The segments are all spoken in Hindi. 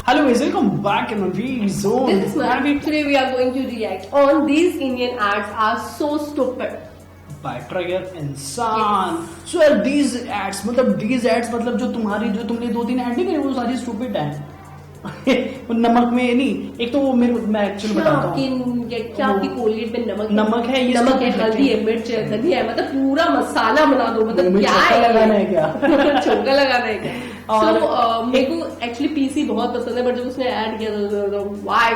Hello guys, welcome back in my V zone. This is Manvi. Today we are going to react on these Indian ads are so stupid. बैटरगर इंसान. So यार these ads मतलब जो तुमने 2-3 ऐड नहीं करे वो सारी स्टूपिड है. वो नमक में नहीं, एक तो वो मैं एक्चुअली बताता हूँ क्या आपकी कोलगेट में नमक है, ये नमक है, हल्दी है, मिर्च है, धनिया है, मतलब पूरा मसाला बना दो. मतलब क्या है, लगाना है क्या? चौका लगाना है क्या? So, मेरे को एक्चुअली पीसी बहुत पसंद है, बट जब उसने ऐड किया तो वाई.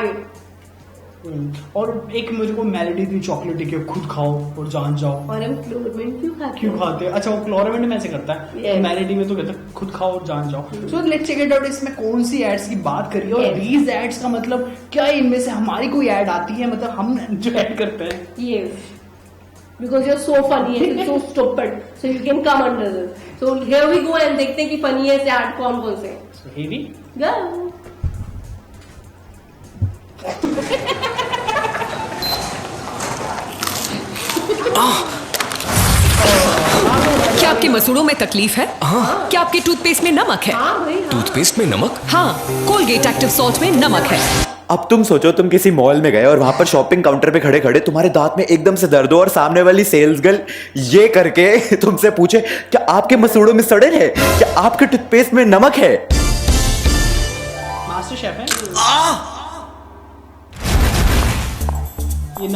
और एक मेरे को मेलोडी थी चॉकलेटी के, खुद खाओ और जान जाओ. और हम क्लोरमेंट क्यों खाते हैं? अच्छा, वो क्लोरमेंट में ऐसे करता है, मेलोडी में तो कहता है खुद खाओ और जान जाओ. So let's check it out. इसमें कौन सी एड्स की बात करिए और दीज एड्स का मतलब क्या, इनमें से हमारी कोई एड आती है, मतलब हम जो ऐड करते हैं. Yes. Because you're so funny and so stupid, so you can come under this. So here we go and देखते हैं कि funny है से ऐड कौन से. So here we go. क्या आपके मसूड़ों में तकलीफ है? हाँ. क्या आपके टूथपेस्ट में नमक है? हाँ भाई, हाँ. टूथपेस्ट में नमक? हाँ, कोलगेट एक्टिव सॉल्ट में नमक है. अब तुम सोचो, तुम किसी मॉल में गए और वहां पर शॉपिंग काउंटर पे खड़े खड़े तुम्हारे दांत में एकदम से दर्द हो और सामने वाली सेल्स गर्ल ये करके तुमसे पूछे क्या आपके मसूड़ों में सड़न है, क्या आपके टूथपेस्ट में नमक है. मास्टर शेफ है.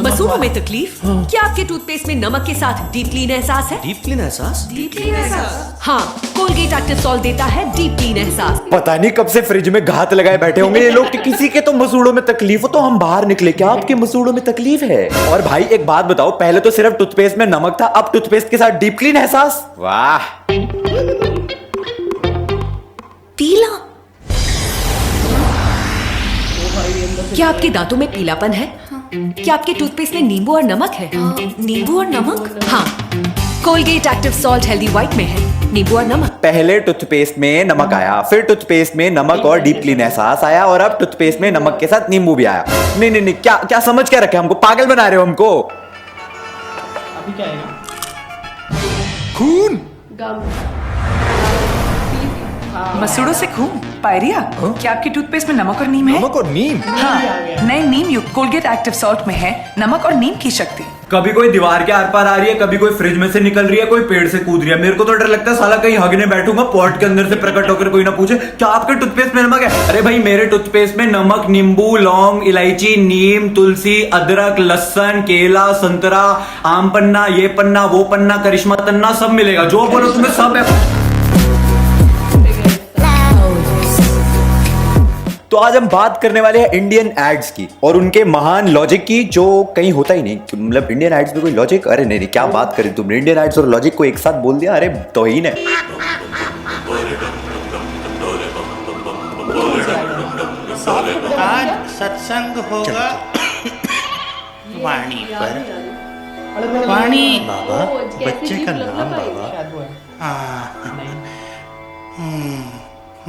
मसूड़ों में तकलीफ? क्या आपके टूथपेस्ट में नमक के साथ डीप क्लीन एहसास है? डीप क्लीन एहसास? डीप क्लीन एहसास? हाँ, कोलगेट एक्टिव सॉल्ट देता है डीप क्लीन एहसास. पता नहीं कब से फ्रिज में घात लगाए बैठे होंगे ये लोग कि किसी के तो मसूड़ों में तकलीफ हो तो हम बाहर निकले. क्या आपके मसूड़ों में तकलीफ है? और भाई एक बात बताओ, पहले तो सिर्फ टूथपेस्ट में नमक था, अब टूथपेस्ट के साथ डीप क्लीन एहसास. वाह. पीला? क्या आपके दांतों में पीलापन है? क्या आपके टूथपेस्ट में नींबू और नमक है? नींबू और नमक? हाँ, Colgate active salt healthy white में है नींबू और नमक. पहले टूथपेस्ट में नमक आया, फिर टूथपेस्ट में नमक और डीप क्लीन एहसास आया, और अब टूथपेस्ट में नमक के साथ नींबू भी आया. नहीं नहीं नहीं, क्या क्या समझ क्या रखे हमको? पागल बना रहे हो हमको. अभी क्या आएगा? खून. गम. मसूड़ों से खून, पायरिया. क्या आपके टूथपेस्ट में नमक और नीम है? नमक और नीम? हाँ, नए नीम युक्त कोलगेट एक्टिव सॉल्ट में है नमक और नीम की शक्ति. कभी कोई दीवार के आर पार आ रही है, कभी कोई फ्रिज में से निकल रही है, कोई पेड़ से कूद रही है. मेरे को तो डर लगता है साला कहीं हगने बैठूंगा, पॉट के अंदर से प्रकट होकर कोई ना पूछे क्या आपके टूथपेस्ट में नमक है. अरे भाई, मेरे टूथपेस्ट में नमक, नींबू, लौंग, इलायची, नीम, तुलसी, अदरक, लहसुन, केला, संतरा, आम पन्ना, ये पन्ना, वो पन्ना, करिश्मा तन्ना, सब मिलेगा. जो बोलो तुम्हें सब है. तो आज हम बात करने वाले हैं इंडियन एड्स की और उनके महान लॉजिक की, जो कहीं होता ही नहीं. मतलब इंडियन एड्स में कोई लॉजिक? अरे नहीं, क्या बात करें, तुमने इंडियन एड्स और लॉजिक को एक साथ बोल दिया. अरे तौहीन है. आज सत्संग होगा वाणी पर. वाणी बाबा, बच्चे का नाम बाबा. हाँ,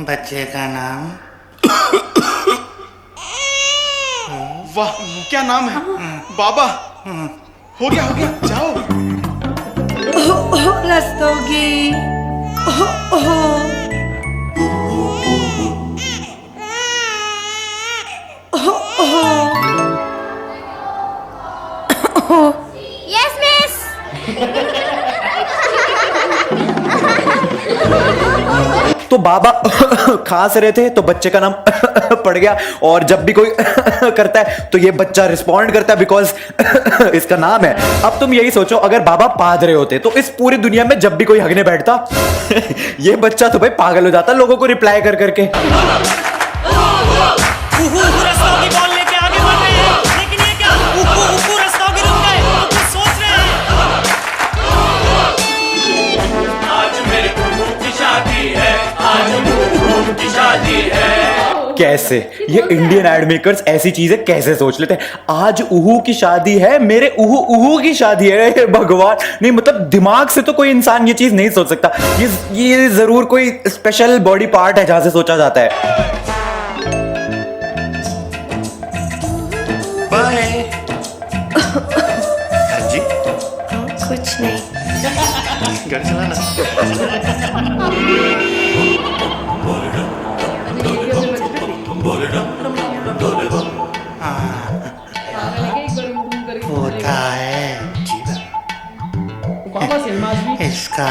बच्चे का नाम. वाह, क्या नाम है बाबा. हो गया जाओ. रस्तोगी. Yes, miss. तो बाबा खांस रहे थे तो बच्चे का नाम पड़ गया, और जब भी कोई करता है तो ये बच्चा रिस्पॉन्ड करता है बिकॉज इसका नाम है. अब तुम यही सोचो, अगर बाबा पाद रहे होते तो इस पूरी दुनिया में जब भी कोई हगने बैठता ये बच्चा तो भाई पागल हो जाता लोगों को रिप्लाई कर करके. कैसे ये इंडियन एड मेकर्स ऐसी चीजें कैसे सोच लेते हैं? आज उहू की शादी है, मेरे उहू उहू की शादी है. भगवान, नहीं मतलब दिमाग से तो कोई इंसान ये चीज नहीं सोच सकता. ये जरूर कोई स्पेशल बॉडी पार्ट है जहां से सोचा जाता है. बाय. हाँ जी, कुछ नहीं. घर चलाना.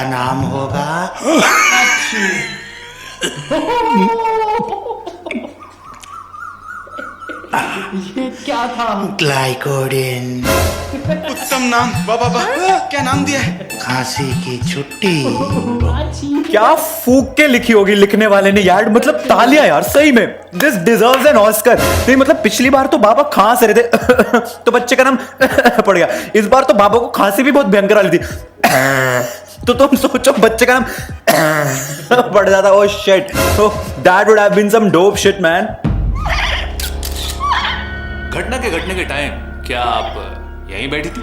नाम होगा ये क्या था? ग्लाइकोडिन। उत्तम नाम। वाह वाह वाह, क्या नाम दिया है? खांसी की छुट्टी। क्या फूक के लिखी होगी लिखने वाले ने यार, मतलब तालियां यार सही में। This deserves an Oscar. नहीं मतलब पिछली बार तो बाबा खांस रहे थे तो बच्चे का नाम पड़ गया। इस बार तो बाबा को खांसी भी बहुत भयंकर वाली थी तो तुम सोचो बच्चे का नाम पड़ जाता। Oh shit, that would have been some dope shit man. घटना के घटने के टाइम क्या आप यहीं बैठी थी?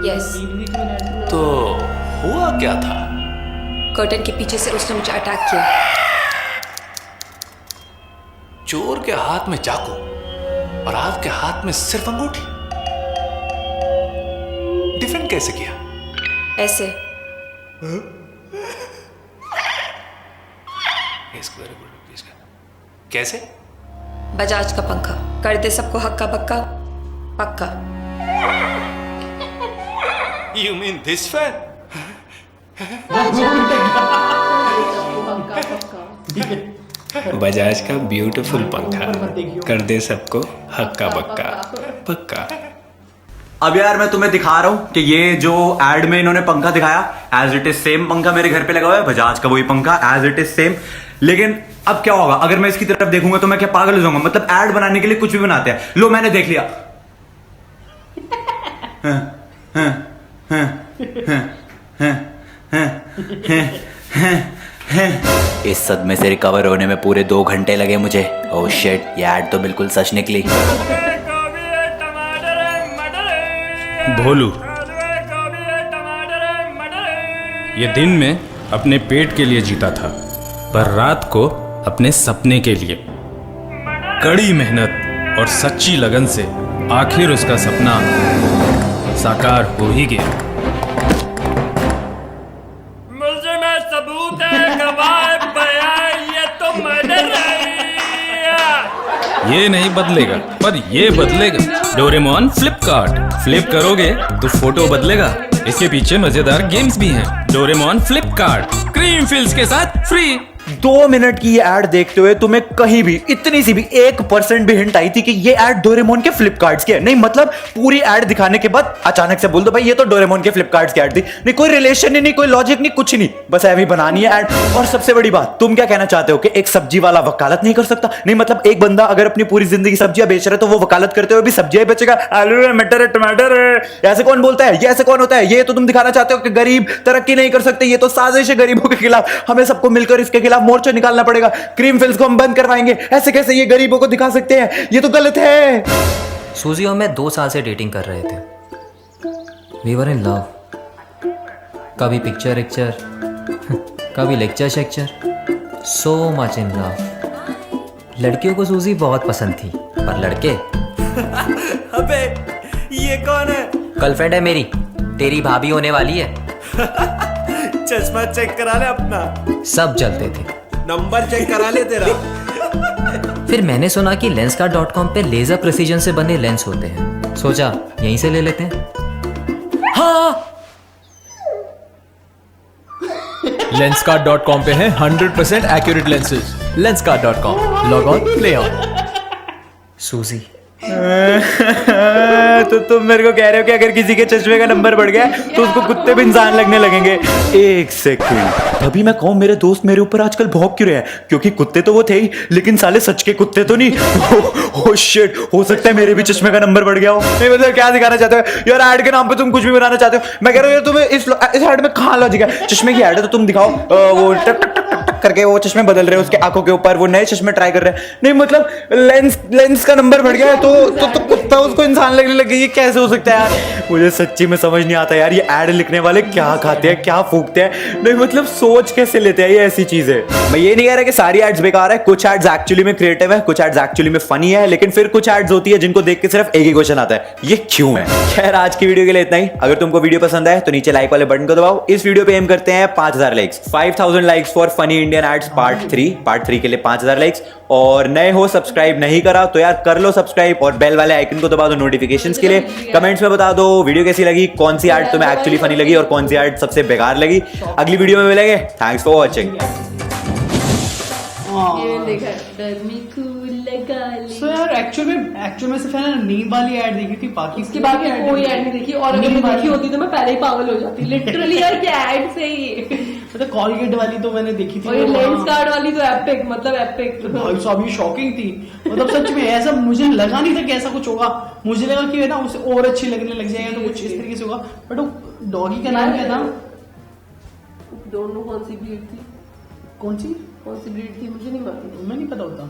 यस। तो हुआ क्या था? कर्टन के पीछे से उसने मुझे अटैक किया। चोर के हाथ में चाकू और आपके हाथ में सिर्फ अंगूठी। डिफेंड कैसे किया? ऐसे। कैसे? बजाज का पंखा कर दे सबको हक्का बक्का पक्का। You mean this fan? Bajaj का ब्यूटीफुल पंखा कर दे सबको हक्का बक्का पक्का। अब यार मैं तुम्हें दिखा रहा हूँ कि ये जो एड में इन्होंने पंखा दिखाया एज इट इज सेम पंखा मेरे घर पे लगा हुआ है, बजाज का वही पंखा एज इट इज सेम। लेकिन अब क्या होगा अगर मैं इसकी तरफ देखूंगा तो मैं क्या पागल हो जाऊंगा? मतलब एड बनाने के लिए कुछ भी बनाते हैं। लो मैंने देख लिया। इस सदमे से रिकवर होने में पूरे 2 घंटे लगे मुझे। ओह शिट, ये एड तो बिल्कुल सच निकली। भोलू ये दिन में अपने पेट के लिए जीता था पर रात को अपने सपने के लिए। कड़ी मेहनत और सच्ची लगन से आखिर उसका सपना साकार हो ही गया। मुझे में सबूत है गवाह बयान, ये तो मर्डर है। ये नहीं बदलेगा पर ये बदलेगा। डोरेमोन फ्लिपकार्ट। फ्लिप करोगे तो फोटो बदलेगा। इसके पीछे मजेदार गेम्स भी हैं। डोरेमोन फ्लिपकार्ट क्रीम फिल्स के साथ फ्री। 2 मिनट की ये एड देखते हुए तुम्हें कहीं भी इतनी सी भी 1% भी हिंट आई थी कि ये एड डोरेमोन के फ्लिपकार्ट्स की है? नहीं मतलब पूरी एड दिखाने के बाद अचानक से बोल दो भाई ये तो डोरेमोन के फ्लिपकार्ट्स की एड थी। नहीं कोई रिलेशन ही नहीं, कोई लॉजिक नहीं, कुछ नहीं, बस ऐवी बनानी है एड। और सबसे बड़ी बात, तुम क्या कहना चाहते हो कि एक सब्जी वाला वकालत नहीं कर सकता? नहीं मतलब एक बंदा अगर अपनी पूरी जिंदगी सब्जियां बेच रहा है तो वो वकालत करते हुए भी सब्जियां बेचेगा? आलू है, मटर है, टमाटर है, ऐसे कौन बोलता है? ये ऐसे कौन होता है? ये तो तुम दिखाना चाहते हो कि गरीब तरक्की नहीं कर सकते। ये तो साजिश है गरीबों के खिलाफ। हमें सबको मिलकर इसके खिलाफ मोर्चा निकालना पड़ेगा। क्रीम फिल्स को हम बंद करवाएंगे। ऐसे कैसे ये गरीबों को दिखा सकते हैं? ये तो गलत है। सूजी और मैं 2 साल से डेटिंग कर रहे थे। We were in love. कभी पिक्चर कभी लेक्चर शेक्चर, सो मच इन लव। लड़कियों को सूजी बहुत पसंद थी पर लड़के अबे ये कौन है? गर्लफ्रेंड है मेरी, तेरी भाभी होने वाली है। चश्मा चेक करा ले अपना। सब जलते थे। नंबर चेक करा ले तेरा। फिर मैंने सुना कि lenskart.com पे लेजर प्रिसीजन से बने लेंस होते हैं। सोचा यहीं से ले लेते हैं। हाँ lenskart.com पे हैं 100% accurate lenses. lenskart.com log on play on. सूजी तो तुम मेरे को कह रहे हो कि अगर किसी के चश्मे का नंबर बढ़ गया तो उसको कुत्ते भी इंसान लगने लगेंगे? एक सेकंड, तभी मैं कहूँ मेरे दोस्त मेरे ऊपर आजकल भौंक क्यों रहे हैं? क्योंकि कुत्ते तो वो थे ही लेकिन साले सच के कुत्ते तो नहीं। ओह शिट, हो सकता है मेरे भी चश्मे का नंबर बढ़ गया हो। नहीं मतलब क्या दिखाना चाहते हो यार? ऐड के नाम पे तुम कुछ भी बनाना चाहते हो। मैं कह रहा हूँ यार तुम्हें इस ऐड में कहाँ लॉजिक है? चश्मे की ऐड है तो तुम दिखाओ वो टक टक टक करके वो चश्मे बदल रहे हैं उसके आंखों के ऊपर, वो नए चश्मे ट्राई कर रहे हैं। नहीं मतलब लेंस का नंबर बढ़ गया है तो कुत्ता उसको इंसान लगने लगे। ये कैसे हो सकता है यार? मुझे सच्ची में समझ नहीं आता यार, ये ऐड लिखने वाले क्या खाते हैं, क्या फूकते हैं? नहीं मतलब सोच कैसे लेते हैं ये ऐसी चीजें? मैं ये नहीं कह रहा कि सारी एड्स बेकार है, कुछ एड्स एक्चुअली में क्रिएटिव है, कुछ एड्स एक्चुअली में फनी है, लेकिन फिर कुछ एड्स होती है जिनको देख के सिर्फ एक ही क्वेश्चन आता है, ये क्यों है? खैर आज की वीडियो के लिए इतना ही। अगर तुमको वीडियो पसंद आए तो नीचे लाइक वाले बटन को दबाओ। इस वीडियो पे एम करते हैं 5000 likes, 5000 likes for funny India. Indian ads part 3 के लिए 5000 लाइक्स। और नए हो सब्सक्राइब नहीं करा तो यार कर लो सब्सक्राइब और बेल वाले आइकन को दबा दो नोटिफिकेशंस के लिए। कमेंट्स में बता दो वीडियो कैसी लगी, कौन सी एड तुम्हें एक्चुअली फनी लगी और कौन सी एड सबसे बेकार लगी। अगली वीडियो में मिलेंगे। Thanks for watching. So यार एक्चुअल में सिर्फ है ना नीम वाली ऐड देखी थी, बाकी इसके बाद कोई ऐड नहीं देखी। और अगर मैं देखी होती तो मैं पहले ही पागल हो जाती लिटरली। यार क्या ऐड से ही मतलब कॉलगेट वाली तो मैंने देखी थी, और ये लेंस कार्ड वाली तो एपिक, मतलब एपिक भाई साहब ये शॉकिंग थी। मतलब सच में ऐसा मुझे लगा नहीं था कि ऐसा कुछ होगा। मुझे लगा कि ना उसे और अच्छी लगने लग जाएगा तो कुछ इस तरीके से होगा। बट वो डॉगी का नाम क्या था? डोंट नो कौन सी ब्रीड थी, कौन सी ब्रीड थी मुझे नहीं मालूम। मैं नहीं पता होता,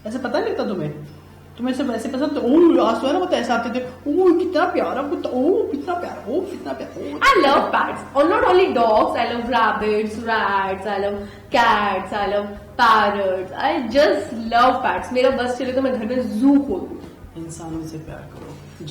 ऐसे पता नहीं लगता तुम्हें सब ऐसे पसंद। ओ आज तो है ना मतलब ऐसा आते थे, ओ कितना प्यारा कुत्ता, ओ कितना प्यारा, ओ कितना प्यारा। I love pets, or not only dogs. I love rabbits, rats. I love cats. I love parrots. I just love pets. मेरा बस चले तो मैं घर में जू खोल दूँ। इंसानों से प्यार करो,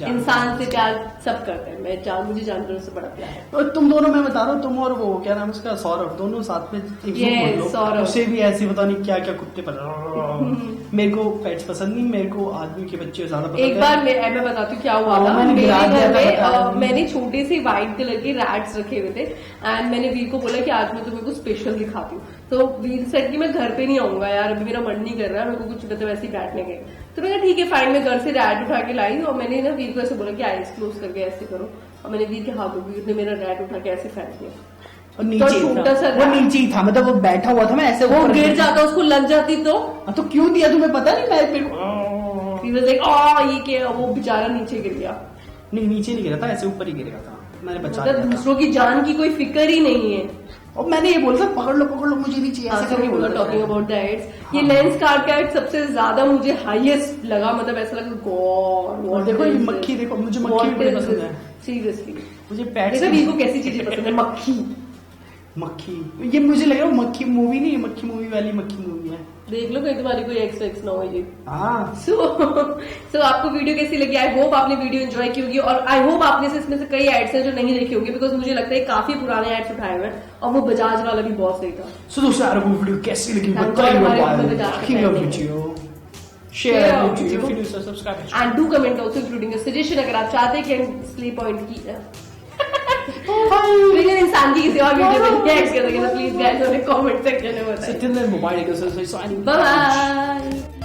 इंसान से प्यार सब करते हैं। मुझे जानवरों से बड़ा प्यार है। और तुम दोनों, मैं बता रहा हूँ, तुम और वो क्या नाम उसका, सौरभ, दोनों साथ में एक सौरभ, उसे भी ऐसे पता नहीं क्या क्या कुत्ते पसंद। मेरे को पेट्स पसंद नहीं, मेरे को आदमी के बच्चे ज्यादा पसंद। एक बार मैं बताती हूँ क्या हुआ था। मेरे घर में मैंने छोटे से व्हाइट कलर के रैट्स रखे हुए थे एंड मैंने वीर को बोला कि आज मैं तुम्हें कुछ स्पेशल दिखाती हूँ। तो वीर सेड कि मैं घर पे नहीं आऊंगा यार, अभी मेरा मन नहीं कर रहा है, मेरे को कुछ मतलब ऐसे बैठने गए। तो मैंने ठीक है फाइन, मैं घर से रैट उठा के लाई और मैंने ना वीर को ऐसे बोला कि आईज क्लोज करके ऐसे करो, और मैंने वीर के हाथों, वीर ने मेरा रैट उठा के ऐसे फेंक दिया। और नीचे छोटा सा वो नीचे ही था, मतलब वो बैठा हुआ था, मैं ऐसे वो गिर जाता, उसको लग जाती तो क्यों दिया तुम्हें पता नहीं? ये क्या, वो बेचारा नीचे गिर गया। नहीं नीचे नहीं गिरा था, ऐसे ऊपर ही गिरेगा था, मैंने बचा लिया। दूसरों की जान की कोई फिक्र ही नहीं है। और मैंने ये बोला था पकड़ लो मुझे नहीं चाहिए, ऐसा करके बोला। टॉकिंग अबाउट द एड्स, ये लेंस कार्ड का एड सबसे ज्यादा मुझे हाईएस्ट लगा, मतलब ऐसा लगा गॉड। और देखो ये मक्खी, देखो मुझे मक्खी बड़ी पसंद है सीरियसली। मुझे पैट से को कैसी चीजें पसंद है? मक्खी ये मुझे लग रहा है मक्खी मूवी नहीं है, मक्खी मूवी वाली मक्खी मूवी है। देख लो कहीं तुम्हारी कोई एक्स ना हो ये। हाँ। सो आपको वीडियो कैसी लगी? आई होप आपने वीडियो एंजॉय की होगी और आई होप आपने से इसमें से कई एड्स हैं जो नहीं देखे होंगे, बिकॉज मुझे लगता है काफी पुराने एड्स उठाए हुए हैं और वो बजाज वाला भी बहुत सही था। सो दोस्तों यार वो वीडियो कैसी लगी share, subscribe and do comment also including a suggestion अगर आप चाहते हैं कि स्लीप पॉइंट की इंसान की किसी और वीडियो में रिएक्ट करेंगे तो प्लीज गाइस हमें कमेंट सेक्शन में बताएं। Mobile bye.